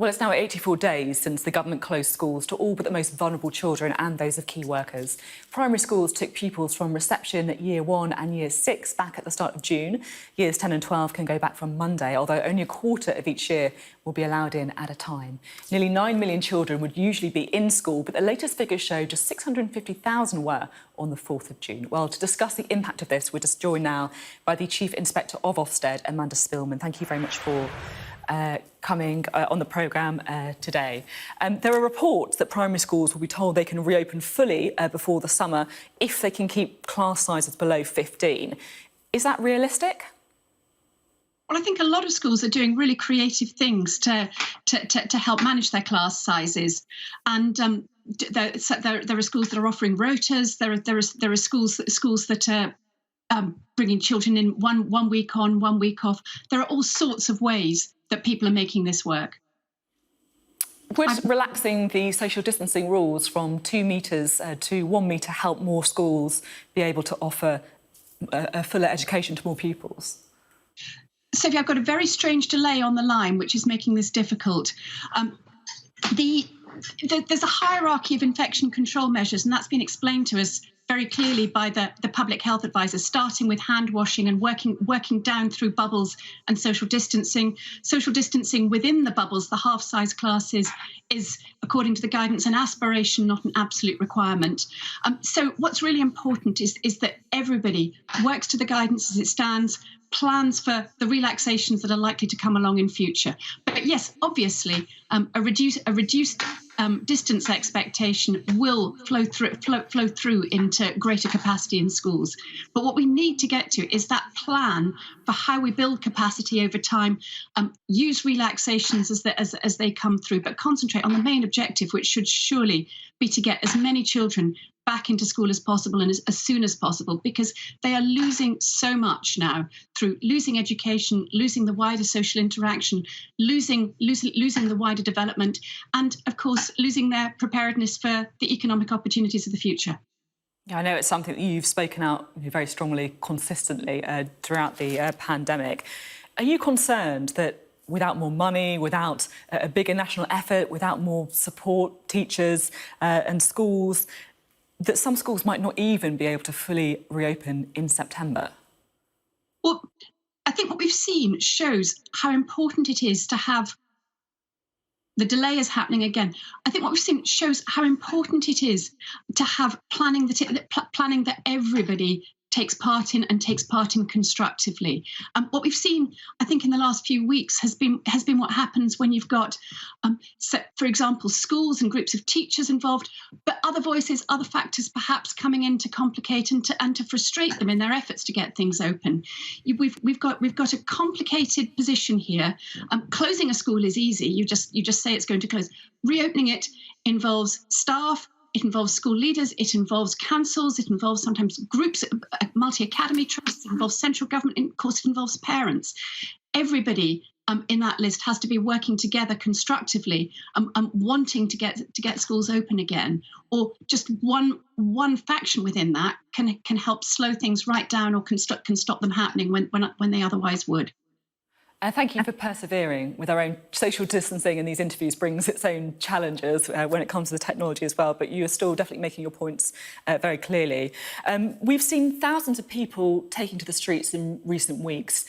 Well, it's now 84 days since the government closed schools to all but the most vulnerable children and those of key workers. Primary schools took pupils from reception at Year 1 and Year 6 back at the start of June. Years 10 and 12 can go back from Monday, although only a quarter of each year will be allowed in at a time. Nearly 9 million children would usually be in school, but the latest figures show just 650,000 were on the 4th of June. Well, to discuss the impact of this, we're just joined now by the Chief Inspector of Ofsted, Amanda Spielman. Thank you very much for coming on the programme today. There are reports that primary schools will be told they can reopen fully before the summer if they can keep class sizes below 15. Is that realistic? Well, I think a lot of schools are doing really creative things to help manage their class sizes, and there are schools that are offering rotas. There are schools that are bringing children in one week on, 1 week off. There are all sorts of ways that people are making this work. Would relaxing the social distancing rules from 2 metres to 1 metre help more schools be able to offer a fuller education to more pupils? Sophie, I've got a very strange delay on the line, which is making this difficult. There's a hierarchy of infection control measures, and that's been explained to us very clearly by the public health advisor, starting with hand washing and working down through bubbles and social distancing. Social distancing within the bubbles, the half-size classes, is, according to the guidance, an aspiration, not an absolute requirement. So what's really important is that everybody works to the guidance as it stands, plans for the relaxations that are likely to come along in future. But yes, obviously, a reduced distance expectation will flow through into greater capacity in schools. But what we need to get to is that plan for how we build capacity over time, use relaxations as they come through, but concentrate on the main objective, which should surely be to get as many children back into school as possible and as soon as possible, because they are losing so much now through losing education, losing the wider social interaction, losing the wider development, and of course losing their preparedness for the economic opportunities of the future. Yeah, I know it's something that you've spoken out very strongly, consistently throughout the pandemic. Are you concerned that without more money, without a bigger national effort, without more support, teachers and schools, that some schools might not even be able to fully reopen in September? Well, I think what we've seen shows how important it is to have. The delay is happening again. I think what we've seen shows how important it is to have planning that everybody takes part in and takes part in constructively. What we've seen, I think, in the last few weeks has been what happens when you've got, for example, schools and groups of teachers involved, but other voices, other factors perhaps coming in to complicate and to frustrate them in their efforts to get things open. We've got a complicated position here. Closing a school is easy. You just say it's going to close. Reopening it involves staff. It involves school leaders, it involves councils, it involves sometimes groups, multi-academy trusts, it involves central government, and of course it involves parents. Everybody in that list has to be working together constructively, wanting to get schools open again, or just one faction within that can help slow things right down or can stop them happening when they otherwise would. Thank you for persevering with our own social distancing, and these interviews brings its own challenges when it comes to the technology as well, but you are still definitely making your points very clearly. We've seen thousands of people taking to the streets in recent weeks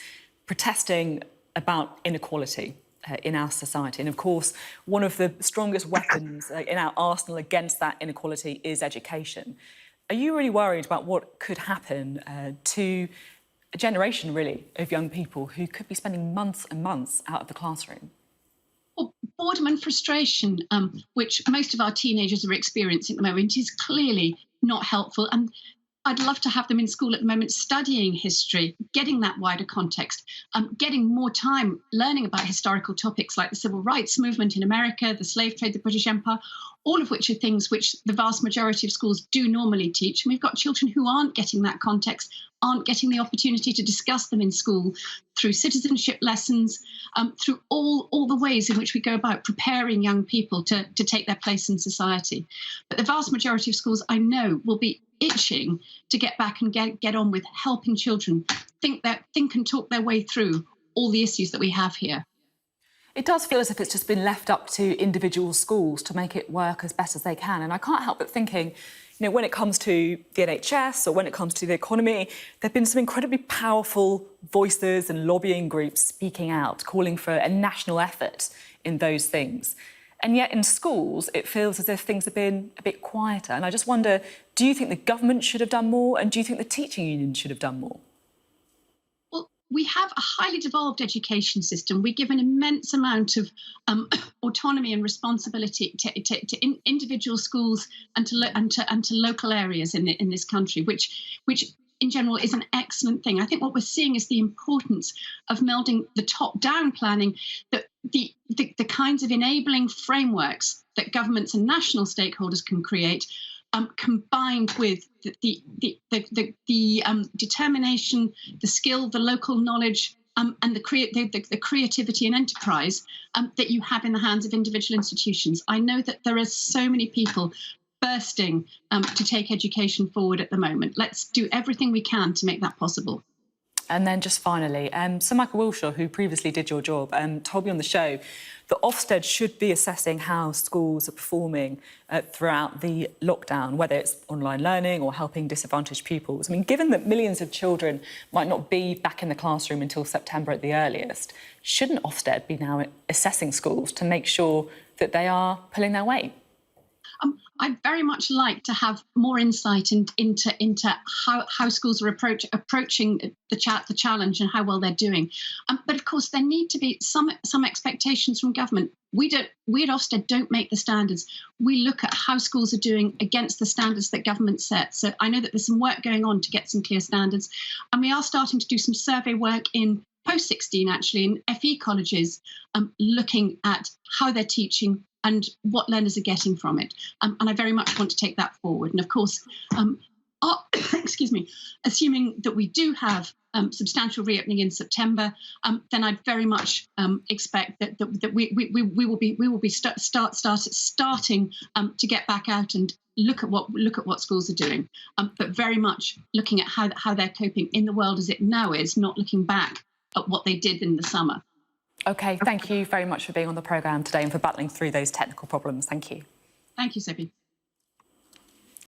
protesting about inequality in our society. And of course, one of the strongest weapons in our arsenal against that inequality is education. Are you really worried about what could happen to a generation, really, of young people who could be spending months and months out of the classroom? Well, boredom and frustration, which most of our teenagers are experiencing at the moment, is clearly not helpful. And I'd love to have them in school at the moment studying history, getting that wider context, getting more time learning about historical topics like the civil rights movement in America, the slave trade, the British Empire, all of which are things which the vast majority of schools do normally teach. And we've got children who aren't getting that context, aren't getting the opportunity to discuss them in school through citizenship lessons, through all the ways in which we go about preparing young people to take their place in society. But the vast majority of schools, I know, will be itching to get back and get on with helping children think and talk their way through all the issues that we have here. It does feel as if it's just been left up to individual schools to make it work as best as they can. And I can't help but thinking, when it comes to the NHS or when it comes to the economy, there have been some incredibly powerful voices and lobbying groups speaking out, calling for a national effort in those things. And yet in schools, it feels as if things have been a bit quieter. And I just wonder, do you think the government should have done more? And do you think the teaching union should have done more? We have a highly devolved education system. We give an immense amount of autonomy and responsibility to individual schools and to local areas in this country, which in general is an excellent thing. I think what we're seeing is the importance of melding the top-down planning, that the kinds of enabling frameworks that governments and national stakeholders can create, combined with the determination, the skill, the local knowledge, and the creativity and enterprise that you have in the hands of individual institutions. I know that there are so many people bursting to take education forward at the moment. Let's do everything we can to make that possible. And then just finally, Sir Michael Wilshaw, who previously did your job, told me on the show that Ofsted should be assessing how schools are performing throughout the lockdown, whether it's online learning or helping disadvantaged pupils. I mean, given that millions of children might not be back in the classroom until September at the earliest, shouldn't Ofsted be now assessing schools to make sure that they are pulling their weight? I'd very much like to have more insight into how schools are approaching the challenge and how well they're doing. But of course, there need to be some expectations from government. We at Ofsted don't make the standards. We look at how schools are doing against the standards that government sets. So I know that there's some work going on to get some clear standards, and we are starting to do some survey work in post-16, actually, in FE colleges, looking at how they're teaching and what learners are getting from it. And I very much want to take that forward. And of course, assuming that we do have substantial reopening in September, then I'd very much expect that we will be starting to get back out and look at what schools are doing, but very much looking at how they're coping in the world as it now is, not looking back at what they did in the summer. OK, thank you very much for being on the programme today and for battling through those technical problems. Thank you. Thank you, Sophie.